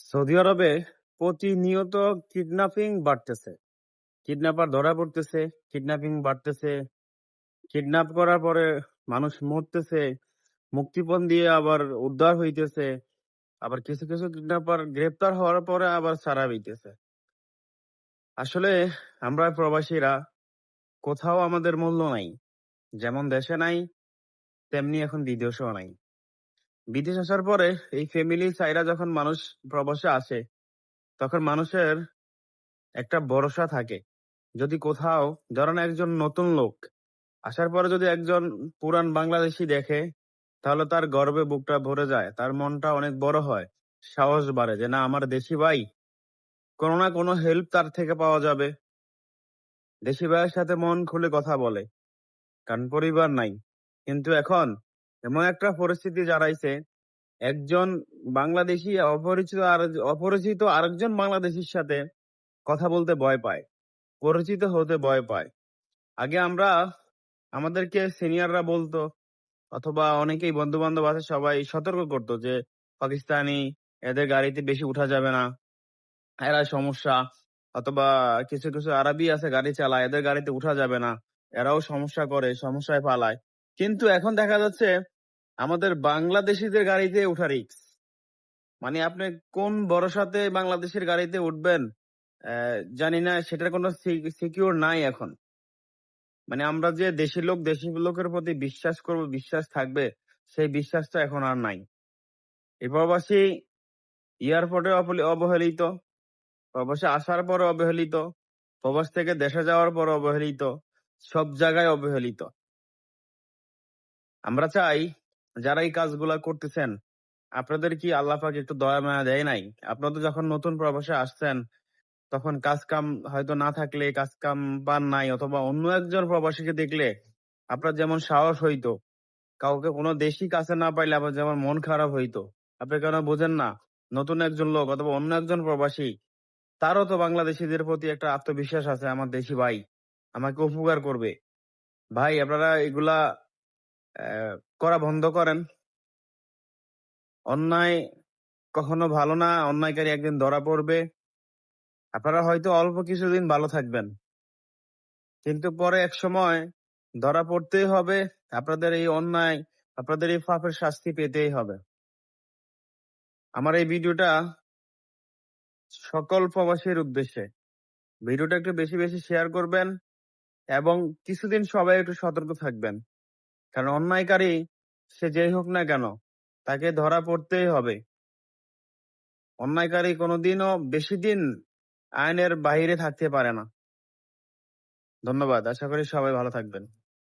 Saudi আরবে প্রতিনিয়ত kidnapping বাড়তেছে। কিডন্যাপার ধরা পড়তেছে, কিডন্যাপিং বাড়তেছে। কিডন্যাপ করার পরে মানুষ মরতেছে, মুক্তিপণ দিয়ে আবার উদ্ধার হইতেছে। আবার কিছু কিডন্যাপার গ্রেপ্তার হওয়ার পরে আবার ছাড়া হইতেছে। আসলে আমরা প্রবাসীরা কোথাও আমাদের মূল্য নাই। যেমন দেশে নাই, তেমনি এখন বিদেশেও নাই। বিদেশ আসার পরে এই ফ্যামিলি চাইরা যখন মানুষ প্রবাসে আসে, তখন মানুষের একটা ভরসা থাকে। যদি কোথাও ধরেন একজন নতুন লোক আসার পরে যদি একজন পুরান বাংলাদেশী দেখে, তাহলে তার গর্বে বুকটা ভরে যায়, তার মনটা অনেক বড় হয়, সাহস বাড়ে যে না, আমার দেশি ভাই, কোনো না কোনো হেল্প তার থেকে পাওয়া যাবে। দেশি ভাইয়ের সাথে মন খুলে কথা বলে, কারণ পরিবার নাই। কিন্তু এখন এমন একটা পরিস্থিতি দাঁড়াইছে, একজন বাংলাদেশি অপরিচিত আরেকজন বাংলাদেশির সাথে কথা বলতে ভয় পায়, পরিচিত হতে ভয় পায়। আগে আমরা আমাদেরকে সিনিয়ররা বলতো, অথবা অনেকেই বন্ধু বান্ধব আছে, সবাই সতর্ক করতো যে পাকিস্তানি, এদের গাড়িতে বেশি উঠা যাবে না, এরা সমস্যা। অথবা কিছু আরবি আছে গাড়ি চালায়, এদের গাড়িতে উঠা যাবে না, এরাও সমস্যা করে, সমস্যায় পালায়। কিন্তু এখন দেখা যাচ্ছে আমাদের বাংলাদেশিদের গাড়িতে উঠা রিস্ক। মানে আপনি কোন ভরসাতে বাংলাদেশের গাড়িতে উঠবেন জানি না, সেটার কোনো সিকিউর নাই এখন। মানে আমরা যে দেশি লোকের প্রতি বিশ্বাস করব, বিশ্বাস থাকবে, সেই বিশ্বাসটা এখন আর নাই। এই প্রবাসী এয়ারপোর্টে অবহেলিত, প্রবাসে আসার পরে অবহেলিত, প্রবাস থেকে দেশে যাওয়ার পর অবহেলিত, সব জায়গায় অবহেলিত। আমরা চাই যারা এই কাজগুলা করতেছেন, আপনাদের কি আল্লাহ পাক একটু দয়া মায়া দেয় নাই? আপনারা যখন নতুন প্রবাসে আসছেন, তখন কাজ কাম হয়তো না থাকলে, কাজ কাম পান নাই, অথবা অন্য একজন প্রবাসীকে দেখলে আপনার যেমন সাহস হইতো, কাউকে কোনো দেশি কাছে না পাইলে আবার যেমন মন খারাপ হইতো। আপনি কেন বোঝেন না? নতুন একজন লোক অথবা অন্য একজন প্রবাসী, তারও তো বাংলাদেশিদের প্রতি একটা আত্মবিশ্বাস আছে, আমার দেশি ভাই আমাকে উপকার করবে। ভাই, আপনারা এগুলা করা বন্ধ করেন। অন্যায় কখনো ভালো না, অন্যায়কারী একদিন ধরা পড়বে। আপনারা হয়তো অল্প কিছুদিন ভালো থাকবেন, কিন্তু পরে এক সময় ধরা পড়তেই হবে। আপনাদের এই অন্যায়, আপনাদের এই পাপের শাস্তি পেতেই হবে। আমার এই ভিডিওটা সকল প্রবাসীর উদ্দেশ্যে। ভিডিওটা একটু বেশি বেশি শেয়ার করবেন, এবং কিছুদিন সবাই একটু সতর্ক থাকবেন। কারণ অন্যায়কারী সে যেই হোক না কেন, তাকে ধরা পড়তেই হবে। অন্যায়কারী কোনোদিনও বেশি দিন আইনের বাইরে থাকতে পারে না। ধন্যবাদ। আশা করি সবাই ভালো থাকবেন।